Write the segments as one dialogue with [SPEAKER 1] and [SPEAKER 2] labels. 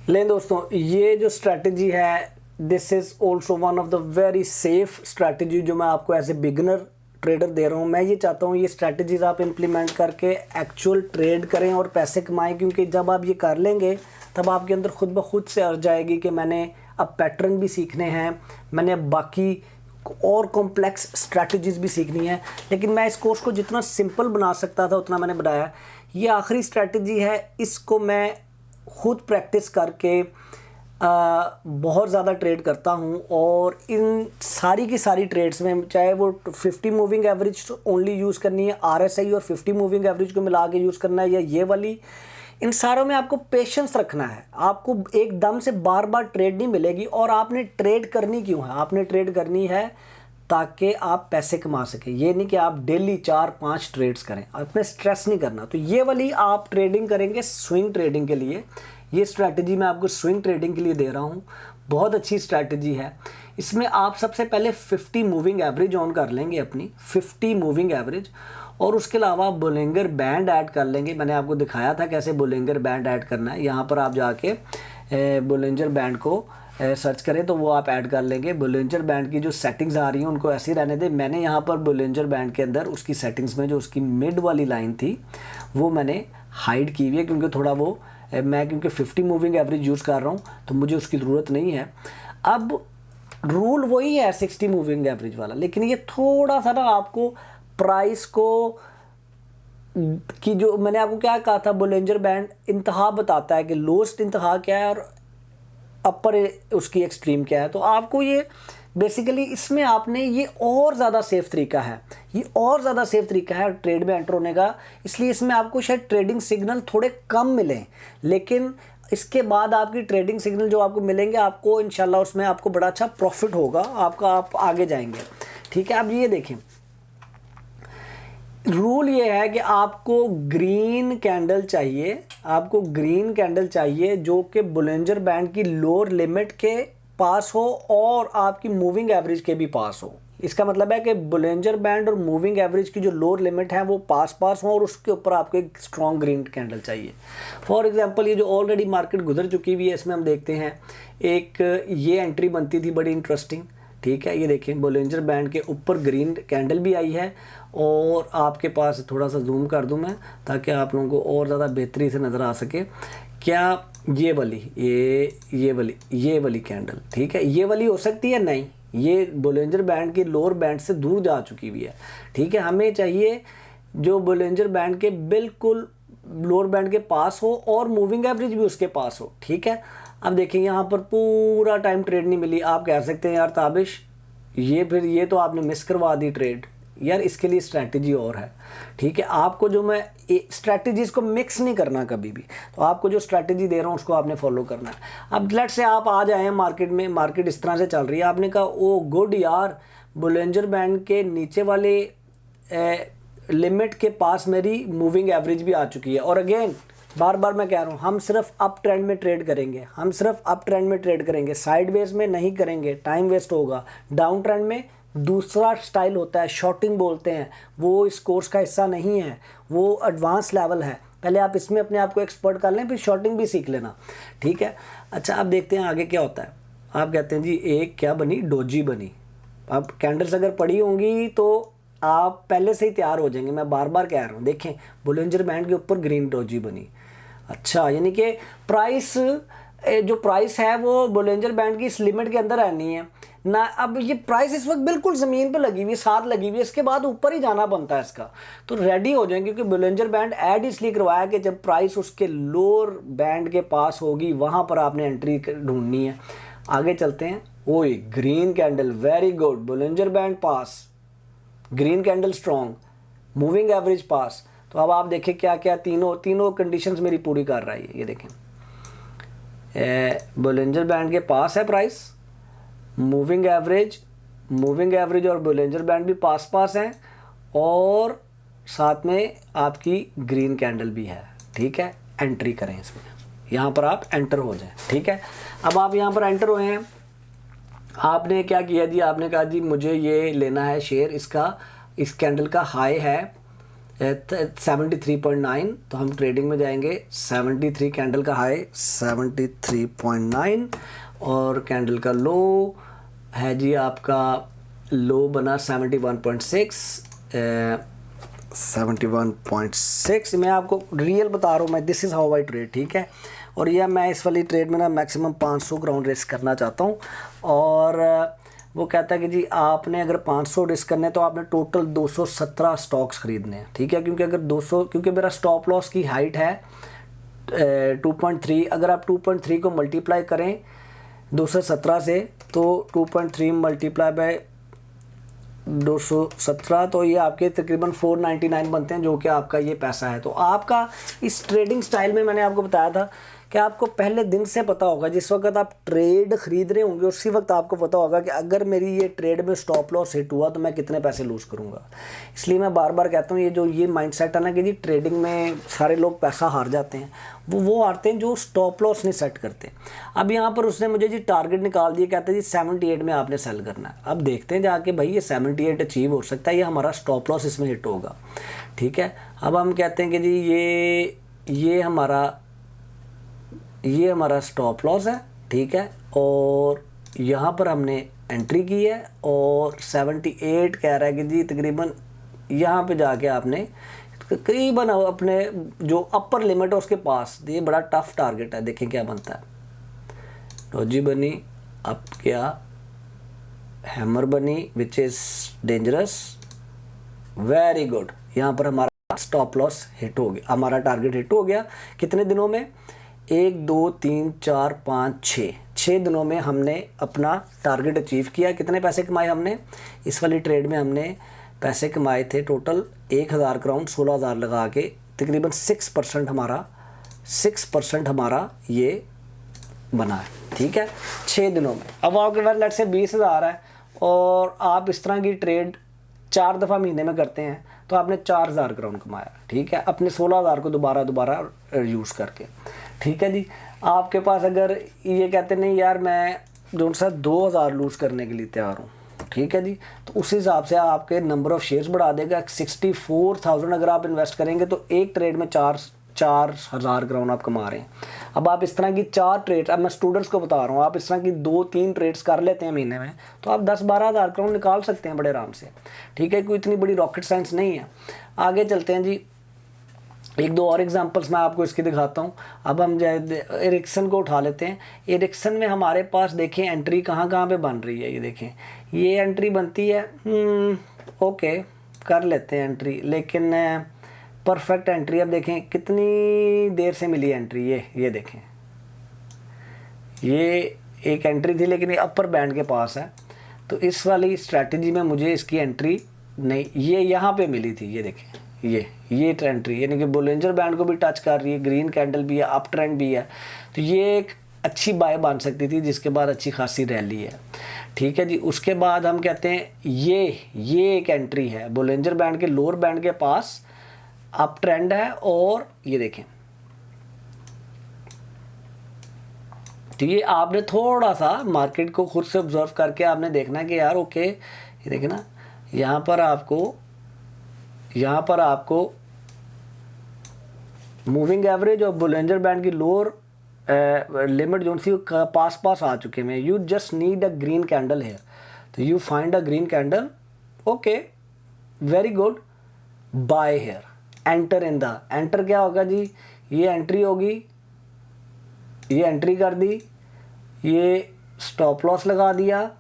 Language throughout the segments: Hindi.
[SPEAKER 1] लें दोस्तों, ये जो स्ट्रैटेजी है this is also one of the very safe strategy जो मैं आपको एज ए बिगनर ट्रेडर दे रहा हूँ। मैं ये चाहता हूँ ये स्ट्रैटेजीज आप इम्प्लीमेंट करके एक्चुअल ट्रेड करें और पैसे कमाएं, क्योंकि जब आप ये कर लेंगे तब आपके अंदर खुद ब खुद से आ जाएगी कि मैंने अब पैटर्न भी सीखने हैं, मैंने अब बाकी और कॉम्प्लेक्स स्ट्रैटेजीज भी सीखनी है। लेकिन मैं इस कोर्स को जितना सिंपल बना सकता था उतना मैंने बनाया। ये आखिरी स्ट्रैटेजी है, इसको मैं खुद प्रैक्टिस करके बहुत ज़्यादा ट्रेड करता हूँ और इन सारी की सारी ट्रेड्स में, चाहे वो 50 मूविंग एवरेज ओनली यूज़ करनी है, RSI और 50 मूविंग एवरेज को मिला के यूज़ करना है, या ये वाली, इन सारों में आपको पेशेंस रखना है। आपको एकदम से बार बार ट्रेड नहीं मिलेगी। और आपने ट्रेड करनी क्यों है? आपने ट्रेड करनी है ताकि आप पैसे कमा सकें। ये नहीं कि आप डेली 4-5 ट्रेड्स करें, आपने स्ट्रेस नहीं करना। तो ये वाली आप ट्रेडिंग करेंगे स्विंग ट्रेडिंग के लिए। ये स्ट्रैटेजी मैं आपको स्विंग ट्रेडिंग के लिए दे रहा हूँ, बहुत अच्छी स्ट्रैटेजी है। इसमें आप सबसे पहले 50 मूविंग एवरेज ऑन कर लेंगे, अपनी 50 मूविंग एवरेज, और उसके अलावा बोलिंगर बैंड ऐड कर लेंगे। मैंने आपको दिखाया था कैसे बोलिंगर बैंड ऐड करना है। यहाँ पर आप जाके बोलिंगर बैंड को सर्च करें तो वो आप ऐड कर लेंगे। बोलिंगर बैंड की जो सेटिंग्स आ रही हैं उनको ऐसे ही रहने दें। मैंने यहाँ पर बोलिंगर बैंड के अंदर उसकी सेटिंग्स में जो उसकी मिड वाली लाइन थी वो मैंने हाइड की हुई है, क्योंकि थोड़ा वो क्योंकि 50 मूविंग एवरेज यूज़ कर रहा हूँ तो मुझे उसकी ज़रूरत नहीं है। अब रूल वही है 60 मूविंग एवरेज वाला, लेकिन ये थोड़ा सा ना आपको प्राइस को कि जो मैंने आपको क्या कहा था, बोलिंगर बैंड इंतहा बताता है कि लोएस्ट इंतहा क्या है और अपर उसकी एक्सट्रीम क्या है। तो आपको ये बेसिकली इसमें आपने ये और ज़्यादा सेफ तरीका है, ये और ज़्यादा सेफ तरीका है ट्रेड में एंटर होने का। इसलिए इसमें आपको शायद ट्रेडिंग सिग्नल थोड़े कम मिलें, लेकिन इसके बाद आपकी ट्रेडिंग सिग्नल जो आपको मिलेंगे, आपको इंशाल्लाह उसमें आपको बड़ा अच्छा प्रॉफिट होगा आपका, आप आगे जाएंगे। ठीक है, अब ये देखें, रूल ये है कि आपको ग्रीन कैंडल चाहिए, आपको ग्रीन कैंडल चाहिए जो कि बोलिंगर बैंड की लोअर लिमिट के पास हो और आपकी मूविंग एवरेज के भी पास हो। इसका मतलब है कि बोलिंगर बैंड और मूविंग एवरेज की जो लोअर लिमिट है वो पास हो और उसके ऊपर आपको एक स्ट्रॉन्ग ग्रीन कैंडल चाहिए। फॉर एग्जांपल ये जो ऑलरेडी मार्केट गुजर चुकी हुई है इसमें हम देखते हैं एक ये एंट्री बनती थी बड़ी इंटरेस्टिंग। ठीक है, ये देखें बोलिंगर बैंड के ऊपर ग्रीन कैंडल भी आई है और आपके पास थोड़ा सा जूम कर दूं मैं ताकि आप लोगों को और ज़्यादा बेहतरी से नज़र आ सके। क्या ये वाली कैंडल, ठीक है, ये वाली हो सकती है? नहीं, ये बोलिंगर बैंड के लोअर बैंड से दूर जा चुकी हुई है। ठीक है, हमें चाहिए जो बोलिंगर बैंड के बिल्कुल लोअर बैंड के पास हो और मूविंग एवरेज भी उसके पास हो। ठीक है, अब देखें यहाँ पर पूरा टाइम ट्रेड नहीं मिली। आप कह सकते हैं यार ताबिश ये तो आपने मिस करवा दी ट्रेड। यार इसके लिए स्ट्रैटेजी और है। ठीक है, आपको जो मैं स्ट्रैटेजीज को मिक्स नहीं करना कभी भी, तो आपको जो स्ट्रैटेजी दे रहा हूँ उसको आपने फॉलो करना है। अब लेट से आप आ जाए मार्केट में, मार्केट इस तरह से चल रही है, आपने कहा ओ गुड यार, बोलिंगर बैंड के नीचे वाले लिमिट के पास मेरी मूविंग एवरेज भी आ चुकी है। और अगेन बार बार मैं कह रहा हूँ हम सिर्फ अप ट्रेंड में ट्रेड करेंगे, हम सिर्फ अप ट्रेंड में ट्रेड करेंगे, साइडवेज में नहीं करेंगे, टाइम वेस्ट होगा। डाउन ट्रेंड में दूसरा स्टाइल होता है, शॉर्टिंग बोलते हैं, वो इस कोर्स का हिस्सा नहीं है, वो एडवांस लेवल है। पहले आप इसमें अपने आप को एक्सपर्ट कर लें, फिर शॉर्टिंग भी सीख लेना। ठीक है, अच्छा अब देखते हैं आगे क्या होता है। आप कहते हैं जी एक क्या बनी, डोजी बनी। अब कैंडल्स अगर पड़ी होंगी तो आप पहले से ही तैयार हो जाएंगे। मैं बार बार कह रहा हूँ, देखें बोलिंगर बैंड के ऊपर ग्रीन डोजी बनी। अच्छा, यानी कि प्राइस जो प्राइस है वो बोलिंगर बैंड की इस लिमिट के अंदर रहनी है ना। अब ये प्राइस इस वक्त बिल्कुल ज़मीन पे लगी हुई, साथ लगी हुई है, इसके बाद ऊपर ही जाना बनता है इसका। तो रेडी हो जाएंगे, क्योंकि बोलिंगर बैंड ऐड इसलिए करवाया कि जब प्राइस उसके लोअर बैंड के पास होगी वहाँ पर आपने एंट्री ढूंढनी है। आगे चलते हैं। ओए green candle, very good, Bollinger band pass, green candle strong, moving average pass. तो अब आप देखें क्या क्या तीनों कंडीशंस मेरी पूरी कर रहा है। ये देखें बोलिंगर बैंड के पास है प्राइस, मूविंग एवरेज और बोलिंगर बैंड भी पास हैं और साथ में आपकी ग्रीन कैंडल भी है। ठीक है, एंट्री करें इसमें, यहाँ पर आप एंटर हो जाएं। ठीक है, अब आप यहाँ पर एंटर हुए हैं, आपने क्या किया जी, आपने कहा जी मुझे ये लेना है शेयर, इसका इस कैंडल का हाई है 73.9, तो हम ट्रेडिंग में जाएंगे। 73 कैंडल का हाई 73.9 और कैंडल का लो है जी आपका, लो बना 71.6। 71.6 मैं आपको रियल बता रहा हूँ, मैं this is how I trade, ठीक है। और यह मैं इस वाली ट्रेड में ना मैक्सिमम 500 ग्राउंड रिस्क करना चाहता हूँ। और वो कहता है कि जी आपने अगर 500 रिस्क करने तो आपने टोटल 217 स्टॉक्स खरीदने हैं, ठीक है। क्योंकि अगर 200, क्योंकि मेरा स्टॉप लॉस की हाइट है 2.3, अगर आप 2.3 को मल्टीप्लाई करें 217 से, तो 2.3 मल्टीप्लाई बाय 217, तो ये आपके तकरीबन 499 बनते हैं, जो कि आपका ये पैसा है। तो आपका इस ट्रेडिंग स्टाइल में मैंने आपको बताया था कि आपको पहले दिन से पता होगा, जिस वक्त आप ट्रेड खरीद रहे होंगे उसी वक्त आपको पता होगा कि अगर मेरी ये ट्रेड में स्टॉप लॉस हिट हुआ तो मैं कितने पैसे लूज़ करूँगा। इसलिए मैं बार बार कहता हूँ, ये जो ये माइंडसेट है ना कि जी ट्रेडिंग में सारे लोग पैसा हार जाते हैं, वो हारते हैं जो स्टॉप लॉस नहीं सेट करते। अब यहाँ पर उसने मुझे जी टारगेट निकाल दिया, कहते हैं जी 78 में आपने सेल करना है। अब देखते हैं जाके भाई ये 78 अचीव हो सकता है, ये हमारा स्टॉप लॉस इसमें हिट होगा, ठीक है। अब हम कहते हैं कि जी ये हमारा स्टॉप लॉस है, ठीक है। और यहाँ पर हमने एंट्री की है और 78 कह रहा है कि जी तकरीबन यहाँ पे जाके आपने तकरीबन अपने जो अपर लिमिट है उसके पास, ये बड़ा टफ टारगेट है, देखें क्या बनता है। डोजी बनी, अब क्या हैमर बनी which is dangerous, very good. यहाँ पर हमारा स्टॉप लॉस हिट हो गया, हमारा टारगेट हिट हो गया। कितने दिनों में? 1 2 3 4 5 6 दिनों में हमने अपना टारगेट अचीव किया। कितने पैसे कमाए हमने इस वाली ट्रेड में? हमने पैसे कमाए थे टोटल 1000 क्राउन, 16,000 लगा के, तकरीबन 6% हमारा ये बना है, ठीक है, 6 दिनों में। अब आपके पास लेट से 20,000 है और आप इस तरह की ट्रेड 4 दफ़ा महीने में करते हैं तो आपने 4,000 क्राउन कमाया, ठीक है, अपने 16,000 को दोबारा यूज़ करके, ठीक है जी। आपके पास अगर ये कहते नहीं यार मैं जो सा 2,000 लूज़ करने के लिए तैयार हूँ, ठीक है जी, तो उस हिसाब से आपके नंबर ऑफ़ शेयर्स बढ़ा देगा। 64,000 अगर आप इन्वेस्ट करेंगे तो एक ट्रेड में 4,000 क्राउन आप कमा रहे हैं। अब आप इस तरह की 4 ट्रेड, अब मैं स्टूडेंट्स को बता रहा हूँ, आप इस तरह की 2-3 ट्रेड्स कर लेते हैं महीने में तो आप 10-12,000 क्राउन निकाल सकते हैं बड़े आराम से, ठीक है। कोई इतनी बड़ी रॉकेट साइंस नहीं है। आगे चलते हैं जी, 1-2 और एग्जांपल्स मैं आपको इसकी दिखाता हूँ। अब हम एरिक्सन को उठा लेते हैं। एरिक्सन में हमारे पास देखें एंट्री कहाँ पे बन रही है, ये देखें ये एंट्री बनती है, ओके कर लेते हैं एंट्री, लेकिन परफेक्ट एंट्री। अब देखें कितनी देर से मिली एंट्री, ये देखें ये एक एंट्री थी लेकिन ये अपर बैंड के पास है, तो इस वाली स्ट्रैटेजी में मुझे इसकी एंट्री नहीं, ये यहाँ पे मिली थी, ये देखें ये एंट्री, यानी कि बोलिंजर बैंड को भी टच कर रही है, ग्रीन कैंडल भी है, अप ट्रेंड भी है, तो ये एक अच्छी बाय बन सकती थी, जिसके बाद अच्छी खासी रैली है, ठीक है जी। उसके बाद हम कहते हैं ये एक एंट्री है बोलिंजर बैंड के लोअर बैंड के पास, अप ट्रेंड है, और ये देखें, तो ये आपने थोड़ा सा मार्केट को खुद से ऑब्जर्व करके आपने देखना है कि यार ओके, ये देखें ना, यहाँ पर आपको मूविंग एवरेज और बोलिंजर बैंड की लोअर लिमिट जो सी पास आ चुके हैं। You just need a green candle है, तो you find a green candle, okay very good, buy here, enter in the, enter क्या होगा जी, ये एंट्री होगी, ये एंट्री कर दी, ये स्टॉप लॉस लगा दिया,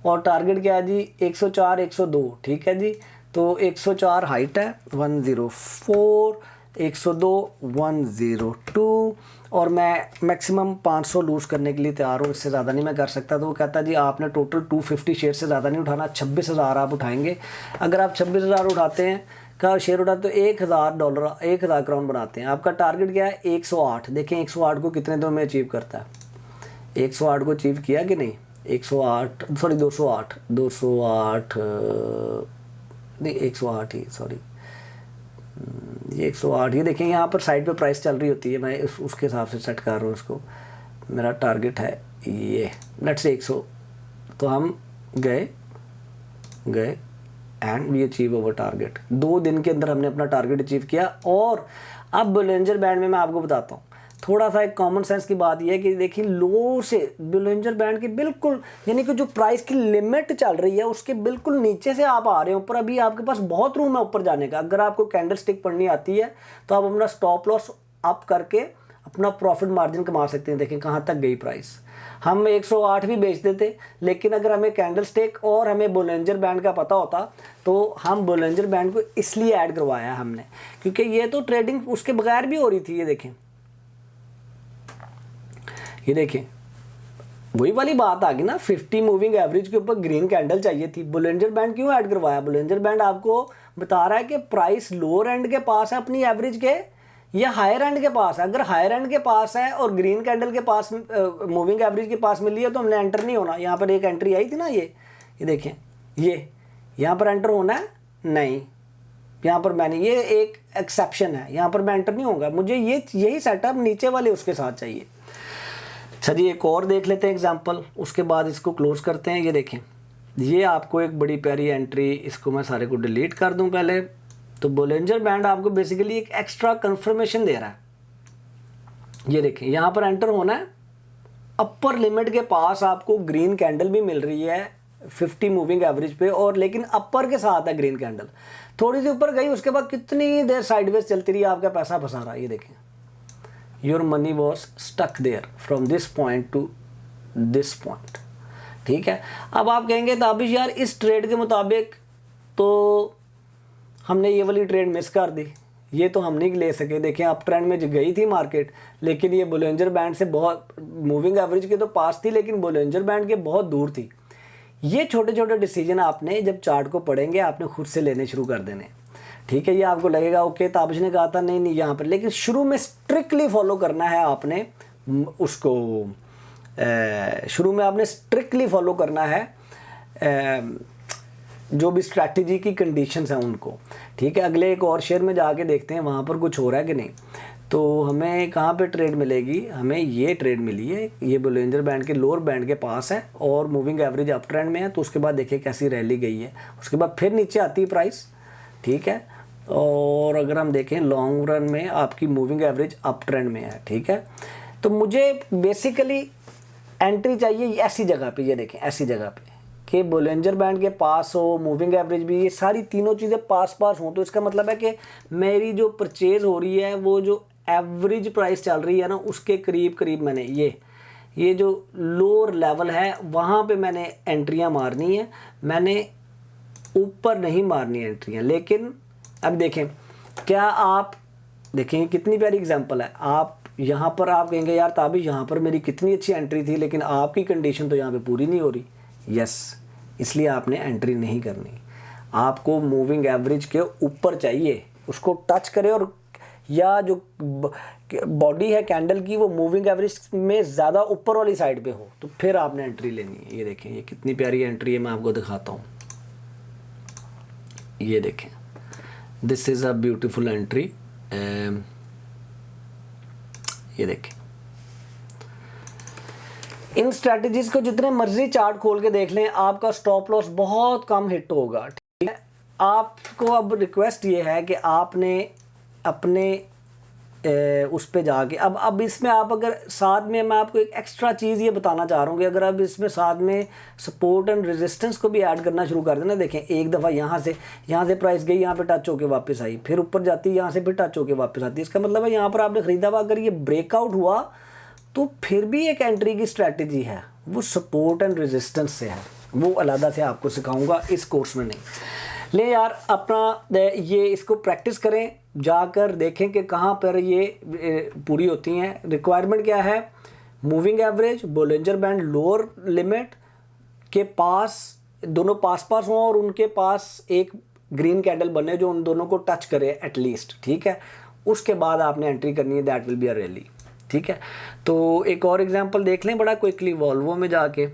[SPEAKER 1] और टारगेट क्या है जी 104 102, ठीक है जी। तो 104 हाइट है 104, 102 102, और मैं मैक्सिमम 500 लूज़ करने के लिए तैयार हूँ, इससे ज़्यादा नहीं मैं कर सकता। तो वो कहता जी आपने टोटल 250 शेयर से ज़्यादा नहीं उठाना, 26,000 आप उठाएंगे। अगर आप 26,000 उठाते हैं का शेयर उठाते तो $1,000 1,000 क्राउन बनाते हैं। आपका टारगेट क्या है 108, देखें 108 को कितने दिनों में अचीव करता है, 108 को अचीव किया कि नहीं, 108 सॉरी 208 नहीं 108 ही, सॉरी ये 108, ये देखें यहाँ पर साइड पे प्राइस चल रही होती है, मैं उसके हिसाब से सेट कर रहा हूँ इसको। मेरा टारगेट है ये लेट्स से 100, तो हम गए and we achieve our target. 2 दिन के अंदर हमने अपना टारगेट अचीव किया। और अब बोलिंजर बैंड में मैं आपको बताता हूँ, थोड़ा सा एक कॉमन सेंस की बात यह है कि देखिए लो से बोलिंजर बैंड के बिल्कुल, यानी कि जो प्राइस की लिमिट चल रही है उसके बिल्कुल नीचे से आप आ रहे हो ऊपर, अभी आपके पास बहुत रूम है ऊपर जाने का। अगर आपको कैंडल स्टिक पढ़नी आती है तो आप अपना स्टॉप लॉस अप करके अपना प्रॉफिट मार्जिन कमा सकते हैं। देखें कहाँ तक गई प्राइस, हम 108 भी बेच देते, लेकिन अगर हमें कैंडल स्टिक और हमें बोलिंजर बैंड का पता होता तो हम बोलिंजर बैंड को इसलिए ऐड करवाया हमने, क्योंकि ये तो ट्रेडिंग उसके बगैर भी हो रही थी। ये देखें वही वाली बात आ गई ना, 50 मूविंग एवरेज के ऊपर ग्रीन कैंडल चाहिए थी। बोलिंजर बैंड क्यों ऐड करवाया? बोलिंजर बैंड आपको बता रहा है कि प्राइस लोअर एंड के पास है अपनी एवरेज के या हायर एंड के पास है। अगर हायर एंड के पास है और ग्रीन कैंडल के पास मूविंग एवरेज के पास मिली है तो हमने एंटर नहीं होना। यहाँ पर एक एंट्री आई थी ना, ये देखें, ये यहाँ पर एंटर होना है नहीं, यहाँ पर मैंने, ये एक एक्सेप्शन है, यहाँ पर मैं एंटर नहीं होऊंगा। मुझे यही सेटअप नीचे वाले उसके साथ चाहिए। चलिए एक और देख लेते हैं एग्जांपल, उसके बाद इसको क्लोज करते हैं। ये देखें, ये आपको एक बड़ी प्यारी एंट्री, इसको मैं सारे को डिलीट कर दूं पहले। तो बोलिंजर बैंड आपको बेसिकली एक एक्स्ट्रा कंफर्मेशन दे रहा है। ये देखें यहाँ पर एंटर होना है, अपर लिमिट के पास आपको ग्रीन कैंडल भी मिल रही है 50 मूविंग एवरेज पे, और लेकिन अपर के साथ है ग्रीन कैंडल। थोड़ी सी ऊपर गई, उसके बाद कितनी देर साइडवेज चलती रही, आपका पैसा फंसा रहा। ये देखें, your money was stuck there from this point to this point. ठीक है, अब आप कहेंगे ताबिश यार इस ट्रेड के मुताबिक तो हमने ये वाली ट्रेड मिस कर दी, ये तो हम नहीं ले सके। देखें अप ट्रेंड में गई थी मार्केट, लेकिन ये बोलिंजर बैंड से बहुत, मूविंग एवरेज के तो पास थी लेकिन बोलिंजर बैंड के बहुत दूर थी। ये छोटे छोटे डिसीजन आपने जब चार्ट को पढ़ेंगे आपने खुद से लेने शुरू कर देने। ठीक है, ये आपको लगेगा ओके ताबिश ने कहा था नहीं यहाँ पर, लेकिन शुरू में स्ट्रिक्टली फॉलो करना है आपने उसको। शुरू में आपने स्ट्रिक्टली फॉलो करना है जो भी स्ट्रैटेजी की कंडीशंस हैं उनको। ठीक है, अगले एक और शेयर में जाके देखते हैं वहाँ पर कुछ हो रहा है कि नहीं। तो हमें कहाँ पे ट्रेड मिलेगी? हमें ये ट्रेड मिली है, ये बोलिंजर बैंड के लोअर बैंड के पास है और मूविंग एवरेज अप ट्रेंड में है। तो उसके बाद देखिए कैसी रैली गई है, उसके बाद फिर नीचे आती है प्राइस। ठीक है, और अगर हम देखें लॉन्ग रन में आपकी मूविंग एवरेज अप ट्रेंड में है। ठीक है, तो मुझे बेसिकली एंट्री चाहिए ऐसी जगह पे, ये देखें ऐसी जगह पे कि बोलिंजर बैंड के पास हो, मूविंग एवरेज भी, ये सारी तीनों चीज़ें पास हो। तो इसका मतलब है कि मेरी जो परचेज हो रही है वो जो एवरेज प्राइस चल रही है ना उसके करीब करीब मैंने ये जो लोअर लेवल है वहाँ पे मैंने एंट्रियाँ मारनी है, मैंने ऊपर नहीं मारनी एंट्रियाँ। लेकिन अब देखें, क्या आप देखें कितनी प्यारी एग्जांपल है। आप यहाँ पर आप कहेंगे यार ताबिश यहाँ पर मेरी कितनी अच्छी एंट्री थी, लेकिन आपकी कंडीशन तो यहाँ पे पूरी नहीं हो रही। यस, इसलिए आपने एंट्री नहीं करनी। आपको मूविंग एवरेज के ऊपर चाहिए, उसको टच करे, और या जो बॉडी है कैंडल की वो मूविंग एवरेज में ज़्यादा ऊपर वाली साइड पे हो, तो फिर आपने एंट्री लेनी है। ये देखें, ये कितनी प्यारी एंट्री है, मैं आपको दिखाता हूँ। ये देखें, this is a beautiful entry. ये देखें, इन स्ट्रैटेजीज को जितने मर्जी चार्ट खोल के देख लें, आपका स्टॉप लॉस बहुत कम हिट होगा। ठीक है, आपको अब रिक्वेस्ट ये है कि आपने अपने उस पे जाके अब इसमें आप अगर साथ में, मैं आपको एक एक्स्ट्रा चीज़ ये बताना चाह रहा हूँ कि अगर आप इसमें साथ में सपोर्ट एंड रेजिस्टेंस को भी ऐड करना शुरू कर देना। देखें एक दफ़ा यहाँ से प्राइस गई, यहाँ पे टच होके वापस आई, फिर ऊपर जाती है, यहाँ से फिर टच होके वापस आती है। इसका मतलब है यहाँ पर आपने ख़रीदा हुआ, अगर ये ब्रेकआउट हुआ तो फिर भी एक एंट्री की स्ट्रैटेजी है, वो सपोर्ट एंड रेजिस्टेंस से है, वो अलग से आपको सिखाऊंगा इस कोर्स में नहीं। ले यार अपना ये इसको प्रैक्टिस करें, जाकर देखें कि कहाँ पर ये पूरी होती हैं। रिक्वायरमेंट क्या है? Moving average, Bollinger band lower limit के पास दोनों पास हों और उनके पास एक ग्रीन कैंडल बने जो उन दोनों को टच करे एटलीस्ट। ठीक है, उसके बाद आपने एंट्री करनी है, that will be a rally. ठीक है, तो एक और एग्जांपल देख लें बड़ा क्विकली, वॉल्वो में जाके।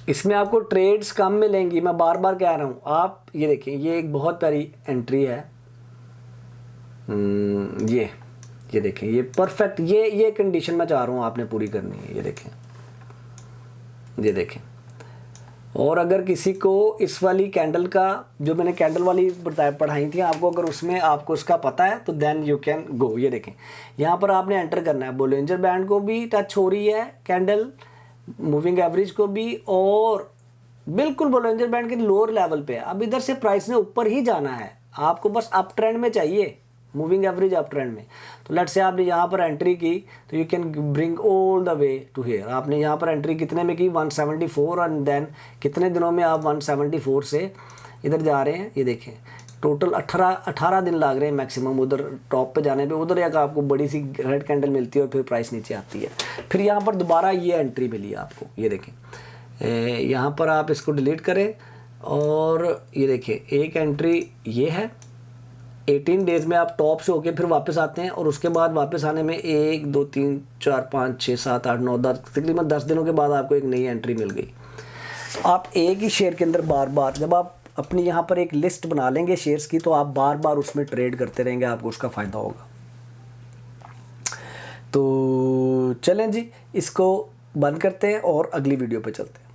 [SPEAKER 1] इसमें आपको ट्रेड्स कम मिलेंगी, मैं बार बार कह रहा हूँ। आप ये देखें, ये एक बहुत प्यारी एंट्री है। ये देखें, ये परफेक्ट, ये कंडीशन मैं चाह रहा हूँ आपने पूरी करनी है। ये देखें, और अगर किसी को इस वाली कैंडल का, जो मैंने कैंडल वाली पढ़ाई थी आपको, अगर उसमें आपको उसका पता है तो देन यू कैन गो। ये देखें यहाँ पर आपने एंटर करना है, बोलिंजर बैंड को भी टच हो रही है कैंडल, मूविंग एवरेज को भी, और बिल्कुल बोलिंजर बैंड के लोअर लेवल पे है। अब इधर से प्राइस ने ऊपर ही जाना है, आपको बस अप ट्रेंड में चाहिए, मूविंग एवरेज अप ट्रेंड में। तो लेट्स से आपने यहाँ पर एंट्री की तो you can bring all the way to here. आपने यहाँ पर एंट्री कितने में की, 174, एंड देन कितने दिनों में आप 174 से इधर जा रहे हैं। ये देखें टोटल 18 दिन लग रहे हैं मैक्सिमम उधर टॉप पे जाने पे। उधर एक आपको बड़ी सी रेड कैंडल मिलती है और फिर प्राइस नीचे आती है। फिर यहाँ पर दोबारा ये एंट्री मिली आपको, ये देखें यहाँ पर आप इसको डिलीट करें और ये देखें एक एंट्री ये है। 18 डेज़ में आप टॉप से होके फिर वापस आते हैं और उसके बाद वापस आने में 1 2 3 4 5 6 7 8 9 10 तकरीबन 10 दिनों के बाद आपको एक नई एंट्री मिल गई। आप एक ही शेयर के अंदर बार बार, जब आप अपनी यहाँ पर एक लिस्ट बना लेंगे शेयर्स की, तो आप बार बार उसमें ट्रेड करते रहेंगे, आपको उसका फ़ायदा होगा। तो चलें जी, इसको बंद करते हैं और अगली वीडियो पे चलते हैं।